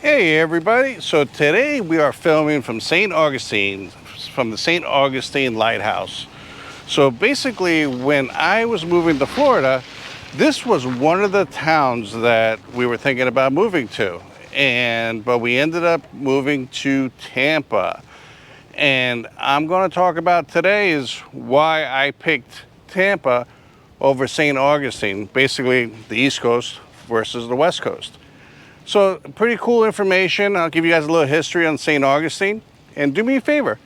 Hey everybody, so today we are filming from St. Augustine, from the St. Augustine Lighthouse. So basically when I was moving to Florida, this was one of the towns that we were thinking about moving to. But we ended up moving to Tampa. And I'm going to talk about today is why I picked Tampa over St. Augustine, basically the East Coast versus the West Coast. So pretty cool information. I'll give you guys a little history on St. Augustine. And do me a favor,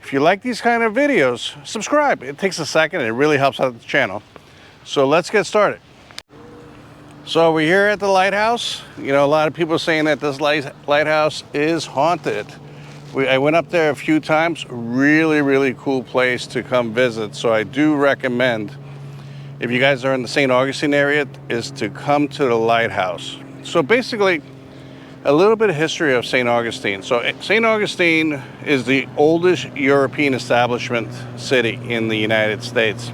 if you like these kind of videos, subscribe. It takes a second and it really helps out the channel. So let's get started. So we're here at the lighthouse. You know, a lot of people are saying that this lighthouse is haunted. I went up there a few times. Really cool place to come visit. So I do recommend, if you guys are in the St. Augustine area, is to come to the lighthouse. So basically, a little bit of history of St. Augustine. So St. Augustine is the oldest European establishment city in the United States.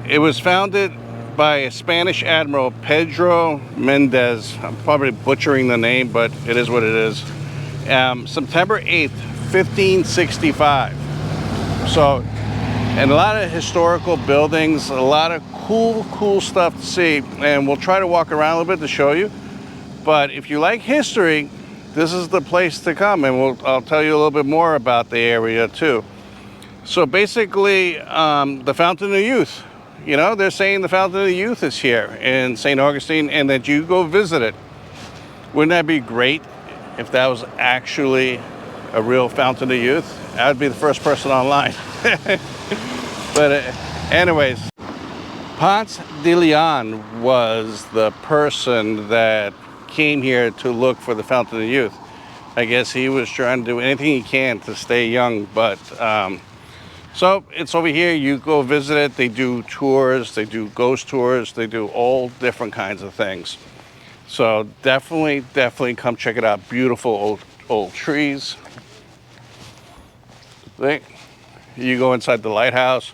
It was founded by a Spanish admiral, Pedro Mendez. I'm probably butchering the name, but it is what it is. September 8th, 1565. So, and a lot of historical buildings, a lot of cool stuff to see. And we'll try to walk around a little bit to show you. But if you like history, this is the place to come, and I'll tell you a little bit more about the area too. So basically, the Fountain of Youth, you know, they're saying the Fountain of Youth is here in St. Augustine and that you go visit it. Wouldn't that be great if that was actually a real Fountain of Youth? I would be the first person online. But anyways, Ponce de Leon was the person that came here to look for the Fountain of Youth. I guess he was trying to do anything he can to stay young, but so it's over here. You go visit it. They do tours, they do ghost tours, they do all different kinds of things. So definitely come check it out. Beautiful old trees. You go inside the lighthouse,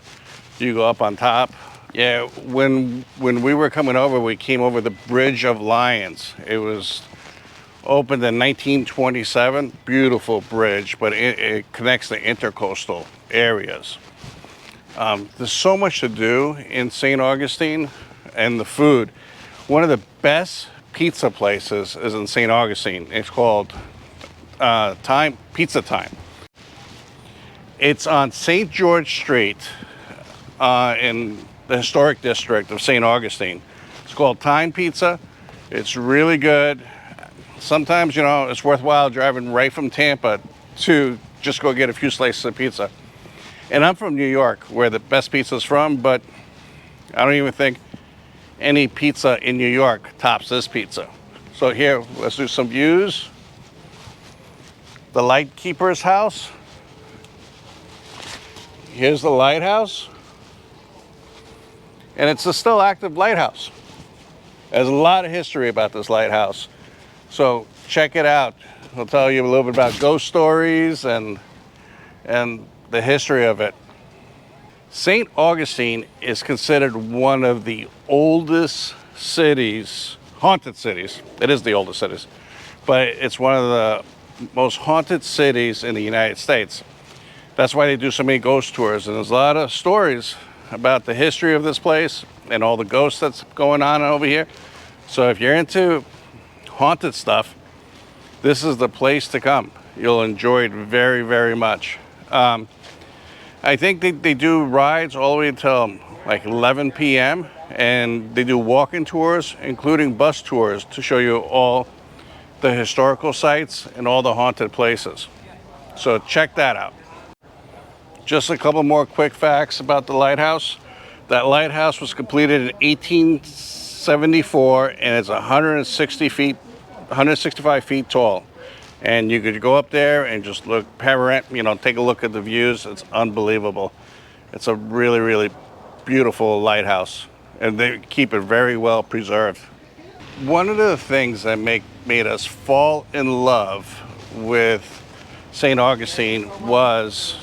you go up on top. Yeah, when we were coming over, we came over the Bridge of Lions. It was opened in 1927. Beautiful bridge, but it connects the intercoastal areas. There's so much to do in St. Augustine, and the food. One of the best pizza places is in St. Augustine. It's called Pizza Time. It's on St. George Street in the historic district of St. Augustine. It's called Time Pizza. It's really good. Sometimes, you know, it's worthwhile driving right from Tampa to just go get a few slices of pizza. And I'm from New York, where the best pizza is from, but I don't even think any pizza in New York tops this pizza. So here, let's do some views. The lightkeeper's house. Here's the lighthouse. And it's a still active lighthouse. There's a lot of history about this lighthouse. So check it out. I'll tell you a little bit about ghost stories and the history of it. St. Augustine is considered one of the oldest cities, haunted cities. It is the oldest cities, but it's one of the most haunted cities in the United States. That's why they do so many ghost tours, and there's a lot of stories about the history of this place and all the ghosts that's going on over here. So if you're into haunted stuff, this is the place to come. You'll enjoy it very much. I think they do rides all the way until like 11 p.m. and they do walking tours, including bus tours, to show you all the historical sites and all the haunted places. So check that out. Just a couple more quick facts about the lighthouse. That lighthouse was completed in 1874 and it's 165 feet tall. And you could go up there and just look, take a look at the views. It's unbelievable. It's a really beautiful lighthouse, and they keep it very well preserved. One of the things that made us fall in love with St. Augustine was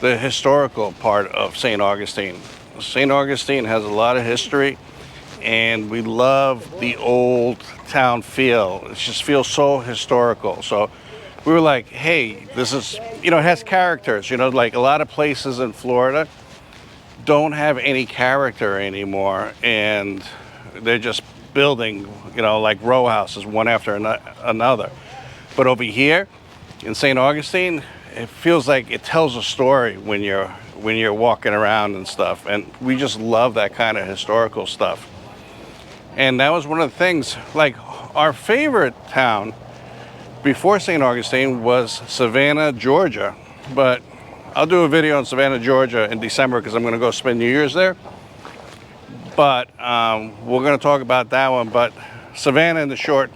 the historical part of St. Augustine. St. Augustine has a lot of history, and we love the old town feel. It just feels so historical. So we were like, hey, this is, you know, it has characters. You know, like a lot of places in Florida don't have any character anymore, and they're just building, you know, like row houses one after another. But over here in St. Augustine, it feels like it tells a story when you're walking around and stuff, and we just love that kind of historical stuff. And that was one of the things, like our favorite town before St. Augustine was Savannah, Georgia. But I'll do a video on Savannah, Georgia in December because I'm going to go spend New Year's there. But we're going to talk about that one. But Savannah, the short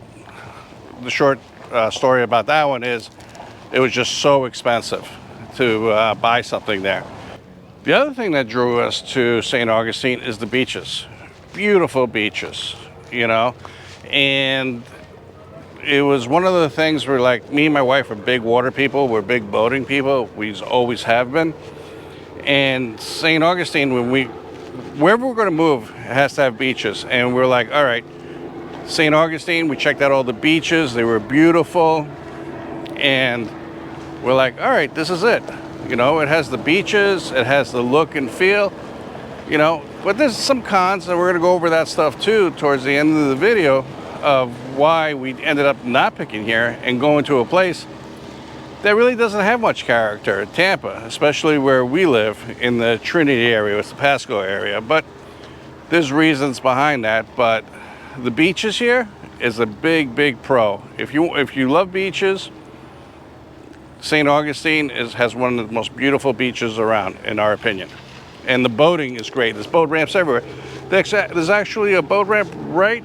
story about that one is it was just so expensive to buy something there. The other thing that drew us to St. Augustine is the beaches. Beautiful beaches, you know, and it was one of the things where, like, me and my wife are big water people, we're big boating people, we always have been. And St. Augustine, wherever we're going to move, it has to have beaches. And we're like, all right, St. Augustine, we checked out all the beaches, they were beautiful, and we're like, all right, this is it. You know, it has the beaches, it has the look and feel, you know, but there's some cons, and we're going to go over that stuff too towards the end of the video, of why we ended up not picking here and going to a place that really doesn't have much character, Tampa, especially where we live in the Trinity area, it's the Pasco area. But there's reasons behind that. But the beaches here is a big pro. If you love beaches, St. Augustine has one of the most beautiful beaches around, in our opinion. And the boating is great. There's boat ramps everywhere. There's actually a boat ramp right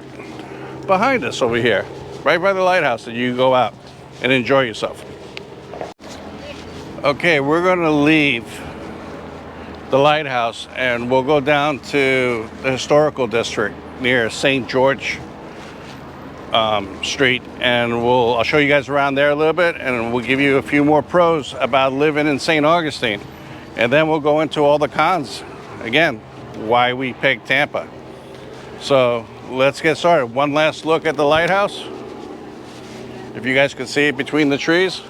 behind us over here, right by the lighthouse, that you can go out and enjoy yourself. Okay, we're going to leave the lighthouse and we'll go down to the historical district near St. George Street, and I'll show you guys around there a little bit, and we'll give you a few more pros about living in St. Augustine, and then we'll go into all the cons again, why we picked Tampa. So let's get started. One last look at the lighthouse. If you guys can see it between the trees.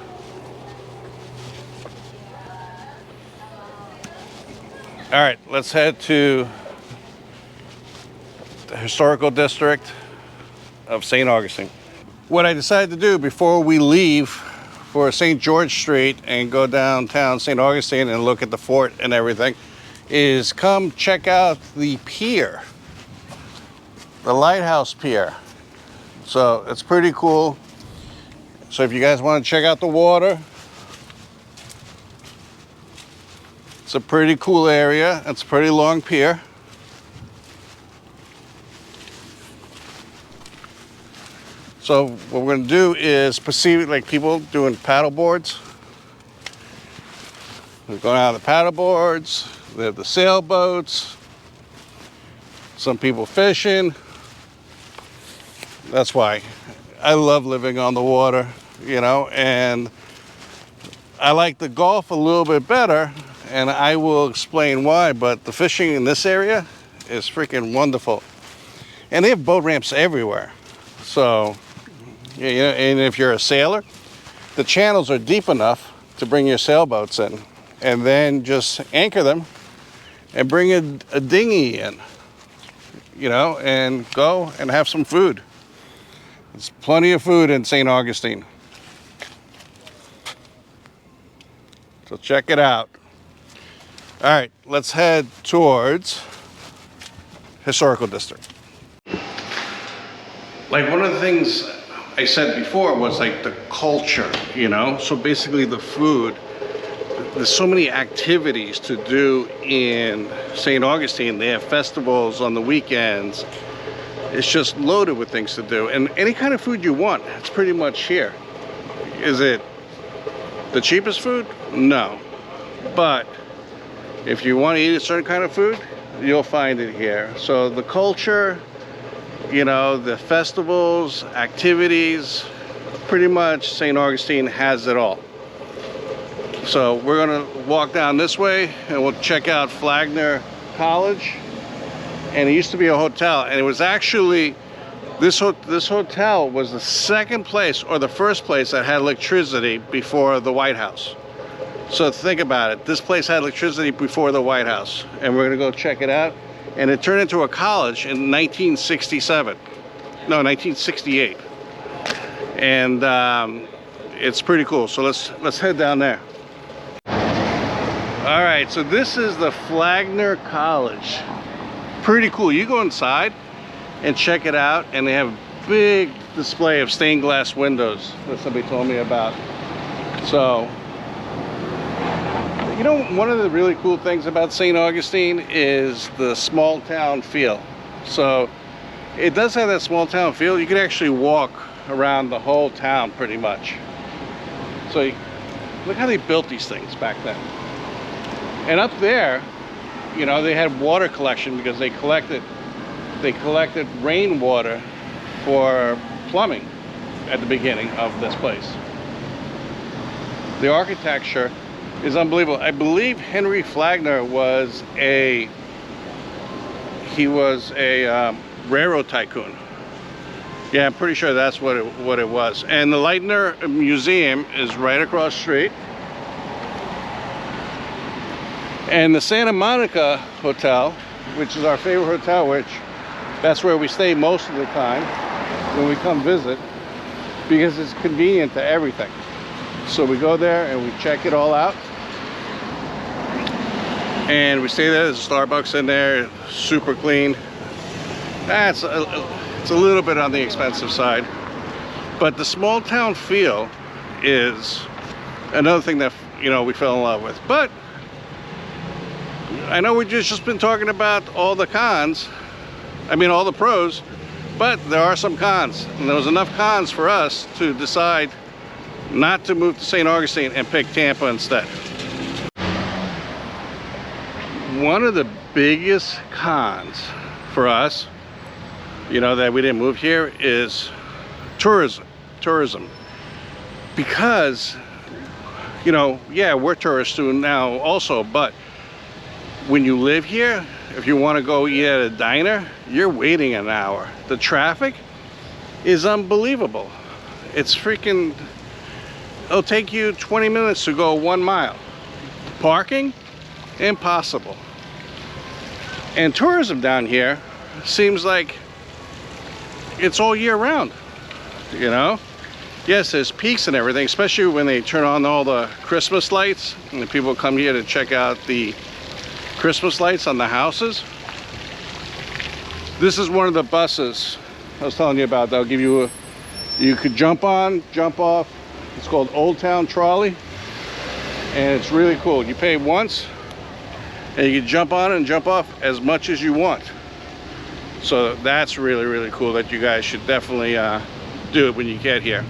All right, let's head to the historical district of St. Augustine. What I decided to do before we leave for St. George Street and go downtown St. Augustine and look at the fort and everything is come check out the pier. The Lighthouse Pier. So it's pretty cool. So if you guys want to check out the water, it's a pretty cool area. It's a pretty long pier. So what we're going to do is perceive it like people doing paddle boards. We're going out of the paddle boards. They have the sailboats. Some people fishing. That's why I love living on the water, you know, and I like the golf a little bit better, and I will explain why, but the fishing in this area is freaking wonderful. And they have boat ramps everywhere. So, you know, and if you're a sailor, the channels are deep enough to bring your sailboats in, and then just anchor them and bring a dinghy in, you know, and go and have some food. There's plenty of food in St. Augustine. So check it out. All right, let's head towards Historical District. Like, one of the things I said before was like the culture, you know? So basically the food, there's so many activities to do in St. Augustine. They have festivals on the weekends. It's just loaded with things to do. And any kind of food you want, it's pretty much here. Is it the cheapest food? No. But if you want to eat a certain kind of food, you'll find it here. So the culture, you know, the festivals, activities, pretty much St. Augustine has it all. So we're gonna walk down this way and we'll check out Flagler College. and it used to be a hotel, and it was actually, this hotel was the second place or the first place that had electricity before the White House. So think about it. This place had electricity before the White House, and we're gonna go check it out. And it turned into a college in 1967. No, 1968. And it's pretty cool. So let's head down there. All right, so this is the Flagler College. Pretty cool. You go inside and check it out, and they have a big display of stained glass windows that somebody told me about. So, you know, one of the really cool things about St. Augustine is the small town feel. So it does have that small town feel. You can actually walk around the whole town pretty much. So look how they built these things back then. And up there, you know, they had water collection because they collected rainwater for plumbing at the beginning of this place. The architecture is unbelievable. I believe Henry Flagler was a railroad tycoon. Yeah, I'm pretty sure that's what it was. And the Lightner Museum is right across the street. And the Santa Monica Hotel, which is our favorite hotel, which that's where we stay most of the time when we come visit, because it's convenient to everything. So we go there and we check it all out. And we stay there. There's a Starbucks in there, super clean. It's a little bit on the expensive side, but the small town feel is another thing that, you know, we fell in love with. But I know we've just been talking about all the cons, I mean all the pros, but there are some cons, and there was enough cons for us to decide not to move to St. Augustine and pick Tampa instead. One of the biggest cons for us, you know, that we didn't move here is tourism. Because, you know, yeah, we're tourists too now also, but when you live here, if you want to go eat at a diner, you're waiting an hour. The traffic is unbelievable. It's freaking, it'll take you 20 minutes to go 1 mile. Parking, impossible. And tourism down here seems like it's all year round, you know? Yes, there's peaks and everything, especially when they turn on all the Christmas lights and the people come here to check out the Christmas lights on the houses. This is one of the buses I was telling you about. They'll give you you could jump on, jump off. It's called Old Town Trolley, and it's really cool. You pay once and you can jump on and jump off as much as you want. So that's really, really cool that you guys should definitely do it when you get here.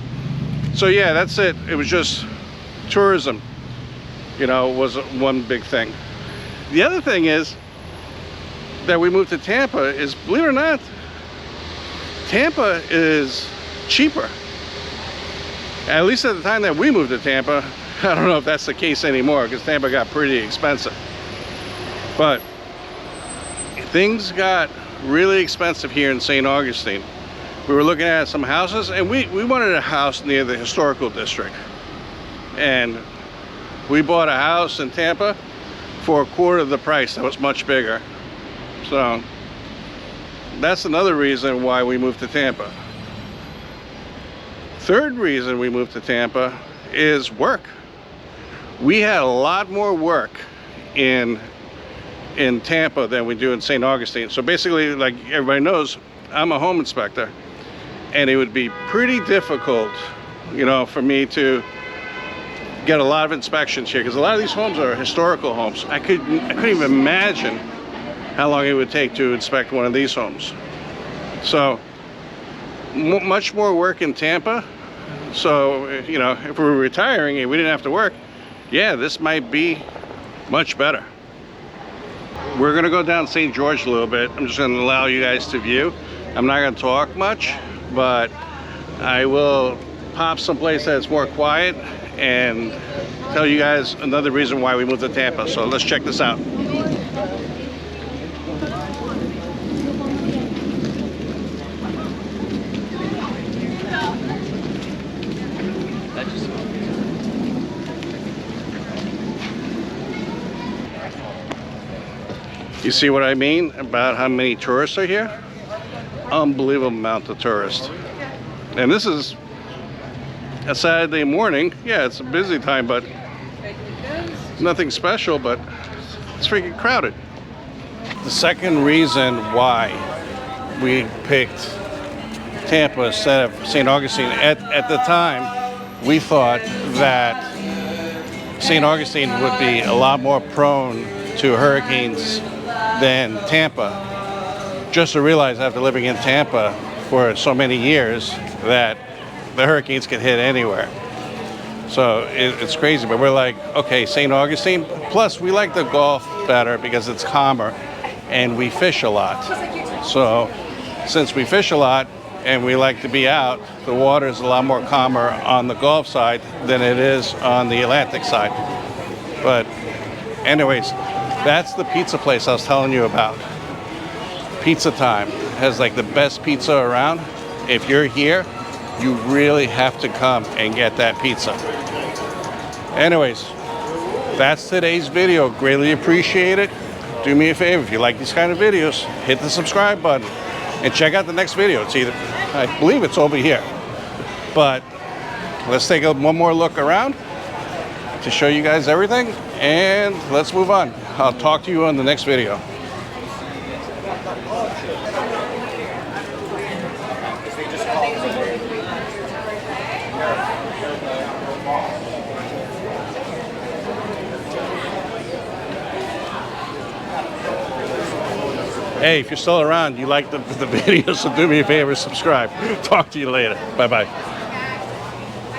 So yeah, that's it. It was just tourism, you know, was one big thing. The other thing is that we moved to Tampa is, believe it or not, Tampa is cheaper. At least at the time that we moved to Tampa. I don't know if that's the case anymore, because Tampa got pretty expensive. But things got really expensive here in St. Augustine. We were looking at some houses, and we wanted a house near the historical district. And we bought a house in Tampa for 1/4 of the price. That was much bigger. So that's another reason why we moved to Tampa. Third reason we moved to Tampa is work. We had a lot more work in Tampa than we do in St. Augustine. So basically, like everybody knows, I'm a home inspector, and it would be pretty difficult, you know, for me to get a lot of inspections here, because a lot of these homes are historical homes. I couldn't even imagine how long it would take to inspect one of these homes. So much more work in Tampa. So, you know, if we were retiring and we didn't have to work, yeah, this might be much better. We're gonna go down St. George a little bit. I'm just gonna allow you guys to view. I'm not gonna talk much, but I will pop someplace that's more quiet and tell you guys another reason why we moved to Tampa. So let's check this out. You see what I mean about how many tourists are here? Unbelievable amount of tourists. And this is a Saturday morning. Yeah, it's a busy time, but nothing special, but it's freaking crowded. The second reason why we picked Tampa instead of St. Augustine, at the time, we thought that St. Augustine would be a lot more prone to hurricanes than Tampa. Just to realize after living in Tampa for so many years that the hurricanes can hit anywhere. So it's crazy, but we're like, okay, St. Augustine. Plus, we like the golf better because it's calmer and we fish a lot. So since we fish a lot and we like to be out, the water is a lot more calmer on the Gulf side than it is on the Atlantic side. But anyways, that's the pizza place I was telling you about. Pizza Time has like the best pizza around. If you're here, you really have to come and get that pizza. Anyways, that's today's video. Greatly appreciate it. Do me a favor, if you like these kind of videos, hit the subscribe button and check out the next video. It's either, I believe it's over here. But let's take one more look around to show you guys everything, and let's move on. I'll talk to you on the next video. Hey, if you're still around, you like the video, so do me a favor, subscribe. Talk to you later. Bye-bye.